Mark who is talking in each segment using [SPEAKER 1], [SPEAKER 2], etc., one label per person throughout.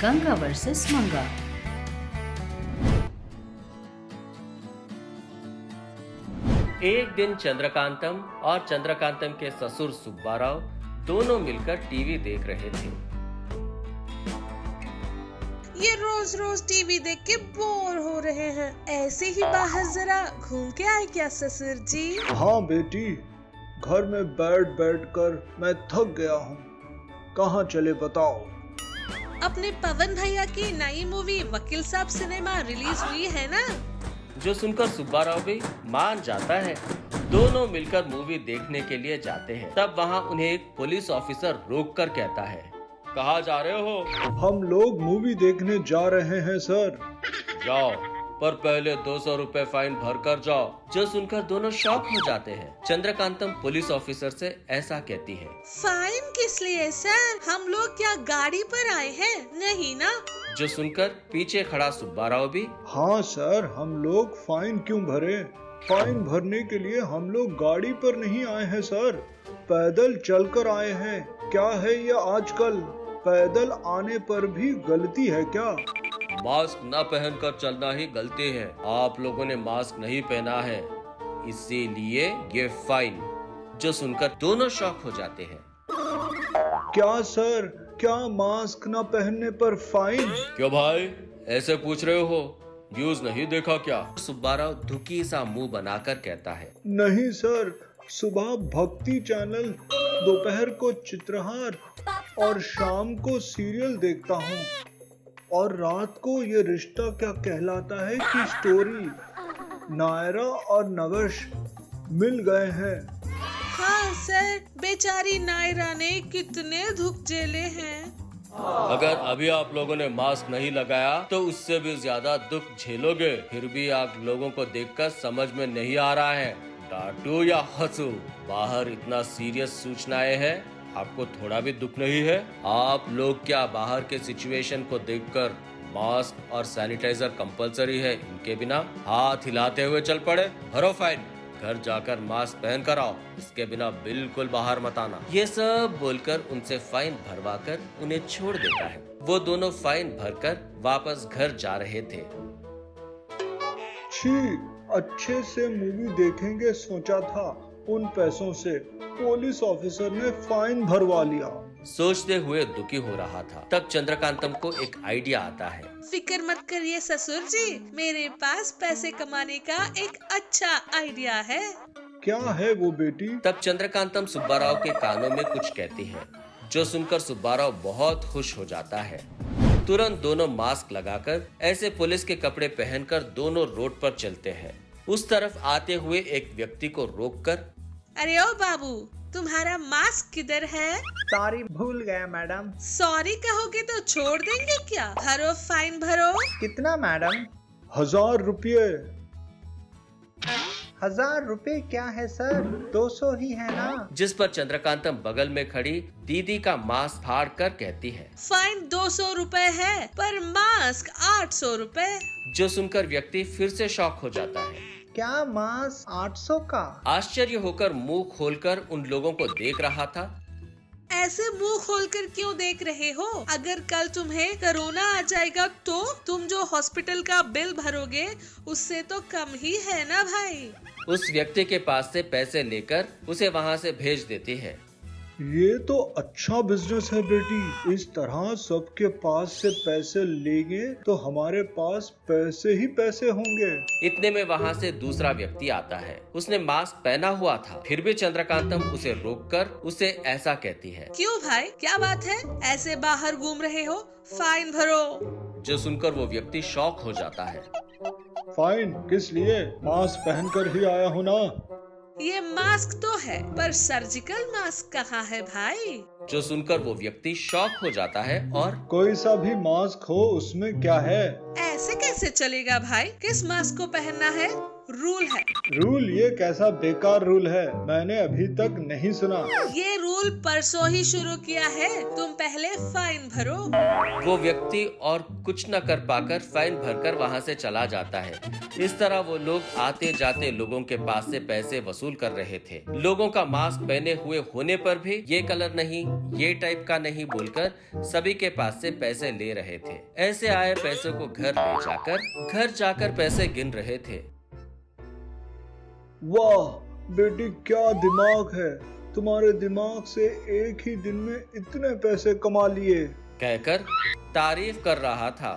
[SPEAKER 1] Ganga versus मंगा।
[SPEAKER 2] एक दिन चंद्रकांतम और चंद्रकांतम के ससुर सुब्बाराव दोनों मिलकर टीवी देख रहे थे।
[SPEAKER 3] ये रोज रोज टीवी देख के बोर हो रहे हैं, ऐसे ही बाहर जरा घूम के आए क्या ससुर जी?
[SPEAKER 4] हाँ बेटी, घर में बैठ बैठ कर मैं थक गया हूँ। कहाँ चले बताओ?
[SPEAKER 3] अपने पवन भैया की नई मूवी वकील साहब सिनेमा रिलीज हुई है ना?
[SPEAKER 2] जो सुनकर सुब्बाराव भी मान जाता है। दोनों मिलकर मूवी देखने के लिए जाते हैं। तब वहाँ उन्हें एक पुलिस ऑफिसर रोककर कहता है, कहाँ जा रहे हो?
[SPEAKER 4] हम लोग मूवी देखने जा रहे हैं सर।
[SPEAKER 2] जाओ, पर पहले 200 रुपए फाइन भर कर जाओ। जो सुनकर दोनों शॉक हो जाते हैं। चंद्रकांतम पुलिस ऑफिसर से ऐसा कहती है,
[SPEAKER 3] फाइन किस लिए सर? हम लोग क्या गाड़ी पर आए हैं? नहीं ना?
[SPEAKER 2] जो सुनकर पीछे खड़ा सुब्बाराव भी,
[SPEAKER 4] हाँ सर, हम लोग फाइन क्यों भरे? फाइन भरने के लिए हम लोग गाड़ी पर नहीं आए हैं सर, पैदल चलकर आए हैं। क्या है ये आजकल, पैदल आने पर भी गलती है क्या?
[SPEAKER 2] मास्क न पहनकर चलना ही गलती है। आप लोगों ने मास्क नहीं पहना है, इसीलिए ये फाइन। जो सुनकर दोनों शॉक हो जाते हैं।
[SPEAKER 4] क्या सर, क्या मास्क न पहनने पर फाइन?
[SPEAKER 2] क्यों भाई ऐसे पूछ रहे हो? न्यूज नहीं देखा क्या? सुब्बाराव दुखी सा मुंह बनाकर कहता है,
[SPEAKER 4] नहीं सर, सुबह भक्ति चैनल, दोपहर को चित्रहार और शाम को सीरियल देखता हूँ, और रात को ये रिश्ता क्या कहलाता है की स्टोरी। नायरा और नवश मिल गए हैं।
[SPEAKER 3] हाँ सर, बेचारी नायरा ने कितने दुख झेले हैं।
[SPEAKER 2] अगर अभी आप लोगों ने मास्क नहीं लगाया तो उससे भी ज्यादा दुख झेलोगे। फिर भी आप लोगों को देखकर समझ में नहीं आ रहा है, डांटू या हंसू? बाहर इतना सीरियस सूचनाएं हैं, आपको थोड़ा भी दुख नहीं है? आप लोग क्या बाहर के सिचुएशन को देखकर मास्क और सैनिटाइजर कंपलसरी है, इनके बिना हाथ हिलाते हुए चल पड़े? भरो फाइन, घर जाकर मास्क पहन कर आओ, इसके बिना बिल्कुल बाहर मत आना। ये सब बोलकर उनसे फाइन भरवाकर उन्हें छोड़ देता है। वो दोनों फाइन भरकर वापस घर जा रहे थे।
[SPEAKER 4] छी, अच्छे से मूवी देखेंगे सोचा था, उन पैसों से पुलिस ऑफिसर ने फाइन भरवा लिया।
[SPEAKER 2] सोचते हुए दुखी हो रहा था। तब चंद्रकांतम को एक आइडिया आता है।
[SPEAKER 3] फिक्र मत करिए ससुर जी, मेरे पास पैसे कमाने का एक अच्छा आइडिया है।
[SPEAKER 4] क्या है वो बेटी?
[SPEAKER 2] तब चंद्रकांतम सुब्बाराव के कानों में कुछ कहती है, जो सुनकर सुब्बाराव बहुत खुश हो जाता है। तुरंत दोनों मास्क लगाकर ऐसे पुलिस के कपड़े पहनकर दोनों रोड पर चलते हैं। उस तरफ आते हुए एक व्यक्ति को रोककर,
[SPEAKER 3] अरे ओ बाबू, तुम्हारा मास्क किधर है?
[SPEAKER 5] सॉरी, भूल गया मैडम।
[SPEAKER 3] सॉरी कहोगे तो छोड़ देंगे क्या? भरो फाइन भरो।
[SPEAKER 5] कितना मैडम?
[SPEAKER 4] 1000 रुपये।
[SPEAKER 5] 1000 रुपए क्या है सर? 200 ही है ना?
[SPEAKER 2] जिस पर चंद्रकांतम बगल में खड़ी दीदी का मास्क फाड़ कर कहती है,
[SPEAKER 3] फाइन 200 रुपए है, पर मास्क 800 रुपए।
[SPEAKER 2] जो सुनकर व्यक्ति फिर से शॉक हो जाता है।
[SPEAKER 5] क्या मास्क 800 का?
[SPEAKER 2] आश्चर्य होकर मुंह खोलकर उन लोगों को देख रहा था।
[SPEAKER 3] ऐसे मुंह खोलकर क्यों देख रहे हो? अगर कल तुम्हें कोरोना आ जाएगा तो तुम जो हॉस्पिटल का बिल भरोगे उससे तो कम ही है ना भाई?
[SPEAKER 2] उस व्यक्ति के पास से पैसे लेकर उसे वहाँ से भेज देती है।
[SPEAKER 4] ये तो अच्छा बिजनेस है बेटी, इस तरह सबके पास से पैसे लेंगे तो हमारे पास पैसे ही पैसे होंगे।
[SPEAKER 2] इतने में वहाँ से दूसरा व्यक्ति आता है। उसने मास्क पहना हुआ था, फिर भी चंद्रकांतम उसे रोककर उसे ऐसा कहती है,
[SPEAKER 3] क्यों भाई, क्या बात है? ऐसे बाहर घूम रहे हो? फाइन भरो।
[SPEAKER 2] जो सुनकर वो व्यक्ति शॉक हो जाता है।
[SPEAKER 4] फाइन किस लिए? मास्क पहनकर ही आया हूँ ना।
[SPEAKER 3] ये मास्क तो है, पर सर्जिकल मास्क कहाँ है भाई?
[SPEAKER 2] जो सुनकर वो व्यक्ति शॉक हो जाता है और
[SPEAKER 4] कोई सा भी मास्क हो, उसमें क्या है?
[SPEAKER 3] ऐसे कैसे चलेगा भाई? किस मास्क को पहनना है? रूल है।
[SPEAKER 4] रूल? ये कैसा बेकार रूल है, मैंने अभी तक नहीं सुना।
[SPEAKER 3] ये रूल परसों ही शुरू किया है, तुम पहले फाइन भरो।
[SPEAKER 2] वो व्यक्ति और कुछ न कर पाकर फाइन भरकर वहाँ से चला जाता है। इस तरह वो लोग आते जाते लोगों के पास से पैसे वसूल कर रहे थे। लोगों का मास्क पहने हुए होने पर भी ये कलर नहीं, ये टाइप का नहीं बोलकर सभी के पास से पैसे ले रहे थे। ऐसे आए पैसों को घर जाकर पैसे गिन रहे थे।
[SPEAKER 4] वाह बेटी, क्या दिमाग है तुम्हारे। दिमाग से एक ही दिन में इतने पैसे कमा लिए,
[SPEAKER 2] कहकर तारीफ कर रहा था।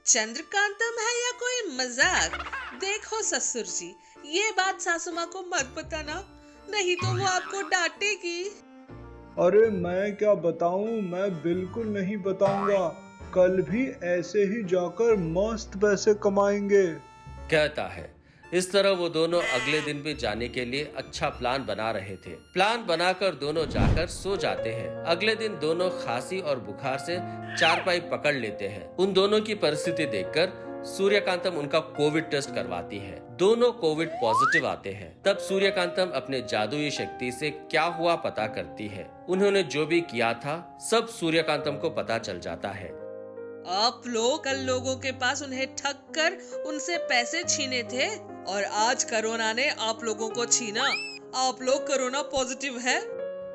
[SPEAKER 3] चंद्रकांतम है या कोई मजाक? देखो ससुर जी, ये बात सासू माँ को मत बताना, नहीं तो वो आपको डांटेगी।
[SPEAKER 4] अरे मैं क्या बताऊं, मैं बिल्कुल नहीं बताऊंगा। कल भी ऐसे ही जाकर मस्त पैसे कमाएंगे,
[SPEAKER 2] कहता है। इस तरह वो दोनों अगले दिन भी जाने के लिए अच्छा प्लान बना रहे थे। प्लान बनाकर दोनों जाकर सो जाते हैं। अगले दिन दोनों खांसी और बुखार से चारपाई पकड़ लेते हैं। उन दोनों की परिस्थिति देखकर सूर्यकांतम उनका कोविड टेस्ट करवाती है। दोनों कोविड पॉजिटिव आते हैं। तब सूर्यकांतम अपने जादुई शक्ति से क्या हुआ पता करती है। उन्होंने जो भी किया था सब सूर्यकांतम को पता चल जाता है।
[SPEAKER 3] आप लोग कल लोगों के पास उन्हें ठग कर उनसे पैसे छीने थे और आज कोरोना ने आप लोगों को छीना। आप लोग कोरोना पॉजिटिव है।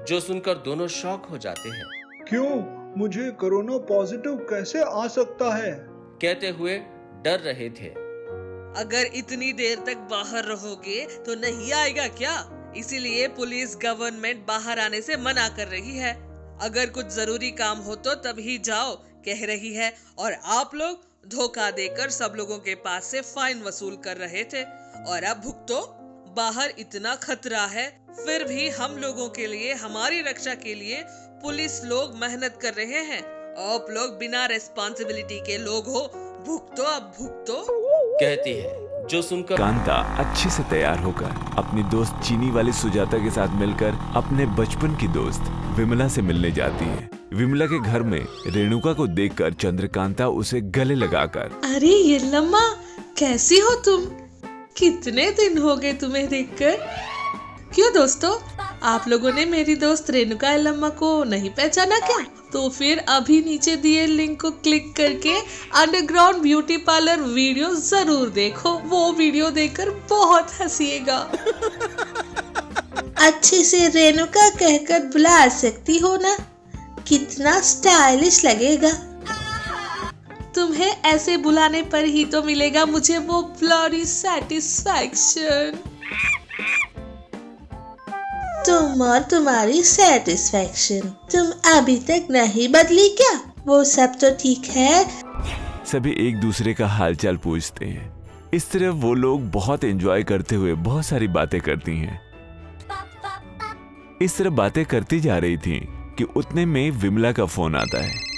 [SPEAKER 2] जो सुनकर दोनों शॉक हो जाते हैं।
[SPEAKER 4] क्यों, मुझे कोरोना पॉजिटिव कैसे आ सकता है?
[SPEAKER 2] कहते हुए डर रहे थे।
[SPEAKER 3] अगर इतनी देर तक बाहर रहोगे तो नहीं आएगा क्या? इसीलिए पुलिस गवर्नमेंट बाहर आने से मना कर रही है। अगर कुछ जरूरी काम हो तो तभी जाओ कह रही है। और आप लोग धोखा देकर सब लोगों के पास से फाइन वसूल कर रहे थे और अब भुगतो। बाहर इतना खतरा है, फिर भी हम लोगों के लिए, हमारी रक्षा के लिए पुलिस लोग मेहनत कर रहे हैं। आप लोग बिना रिस्पॉन्सिबिलिटी के लोग हो, भुगतो, अब भुगतो,
[SPEAKER 2] कहती है। जो सुनकर
[SPEAKER 1] कांता अच्छे से तैयार होकर अपनी दोस्त चीनी वाली सुजाता के साथ मिलकर अपने बचपन की दोस्त विमला से मिलने जाती है। विमला के घर में रेणुका को देखकर चंद्रकांता उसे गले लगाकर,
[SPEAKER 3] अरे यल्लम्मा, कैसी हो तुम? कितने दिन हो गए तुम्हें देखकर। क्यों दोस्तों, आप लोगों ने मेरी दोस्त रेणुका यल्लम्मा को नहीं पहचाना क्या? तो फिर अभी नीचे दिए लिंक को क्लिक करके अंडरग्राउंड ब्यूटी पार्लर वीडियो जरूर देखो। वो वीडियो देखकर बहुत हंसिएगा।
[SPEAKER 6] अच्छे से रेणुका कहकर बुला सकती हो ना? कितना स्टाइलिश लगेगा।
[SPEAKER 3] तुम्हें ऐसे बुलाने पर ही तो मिलेगा मुझे वो ब्लडी सैटिस्फैक्शन।
[SPEAKER 6] तुम और तुम्हारी सैटिस्फैक्शन, तुम अभी तक नहीं बदली क्या? वो सब तो ठीक है।
[SPEAKER 1] सभी एक दूसरे का हालचाल पूछते हैं। इस तरह वो लोग बहुत एंजॉय करते हुए बहुत सारी बातें करती हैं। इस तरह बातें करती जा रही थी कि उतने में विमला का फोन आता है।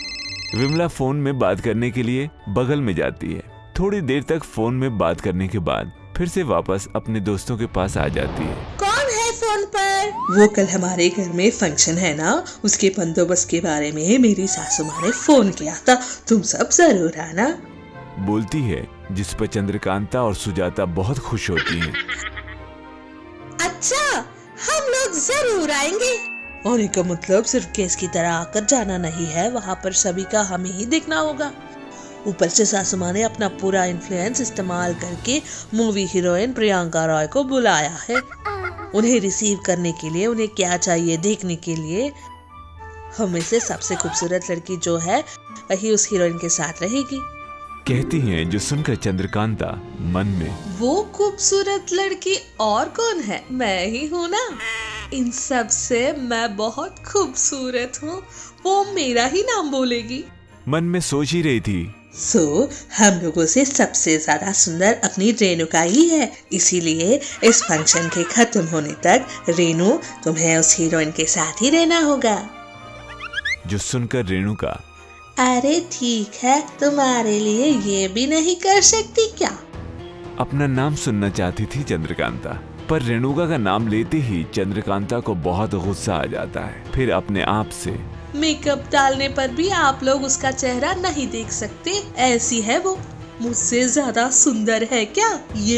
[SPEAKER 1] विमला फोन में बात करने के लिए बगल में जाती है। थोड़ी देर तक फोन में बात करने के बाद फिर से वापस अपने दोस्तों के पास आ जाती है।
[SPEAKER 6] कौन है फोन पर?
[SPEAKER 3] वो कल हमारे घर में फंक्शन है ना, उसके बंदोबस्त के बारे में मेरी सासू माँ ने फोन किया था, तुम सब जरूर आना,
[SPEAKER 1] बोलती है, जिस पर चंद्रकांता और सुजाता बहुत खुश होती हैं।
[SPEAKER 6] अच्छा, हम लोग जरूर आएंगे।
[SPEAKER 3] आने का मतलब सिर्फ केस की तरह आकर जाना नहीं है, वहाँ पर सभी का हमें ही देखना होगा। ऊपर से सासू माँ ने अपना पूरा इन्फ्लुएंस इस्तेमाल करके मूवी हीरोइन प्रियंका रॉय को बुलाया है। उन्हें रिसीव करने के लिए, उन्हें क्या चाहिए देखने के लिए। हमें से सबसे खूबसूरत लड़की जो है वही उस हीरोइन के साथ रहेगी,
[SPEAKER 1] कहती हैं। जो सुनकर चंद्रकांता मन में,
[SPEAKER 3] वो खूबसूरत लड़की और कौन है? मैं ही हूँ ना। इन सब से मैं बहुत खूबसूरत हूँ, वो मेरा ही नाम बोलेगी।
[SPEAKER 1] मन में सोच ही रही थी।
[SPEAKER 3] हम लोगों से सबसे ज्यादा सुंदर अपनी रेणुका ही है, इसीलिए इस फंक्शन के खत्म होने तक रेणु तुम्हें उस हीरोइन के साथ ही रहना होगा।
[SPEAKER 1] जो सुनकर रेणुका,
[SPEAKER 6] अरे ठीक है, तुम्हारे लिए ये भी नहीं कर सकती क्या?
[SPEAKER 1] अपना नाम सुनना चाहती थी चंद्रकांता, पर रेणुका का नाम लेते ही चंद्रकांता को बहुत गुस्सा आ जाता है। फिर अपने आप से,
[SPEAKER 3] मेकअप डालने पर भी आप लोग उसका चेहरा नहीं देख सकते, ऐसी है वो, मुझसे ज्यादा सुंदर है क्या? ये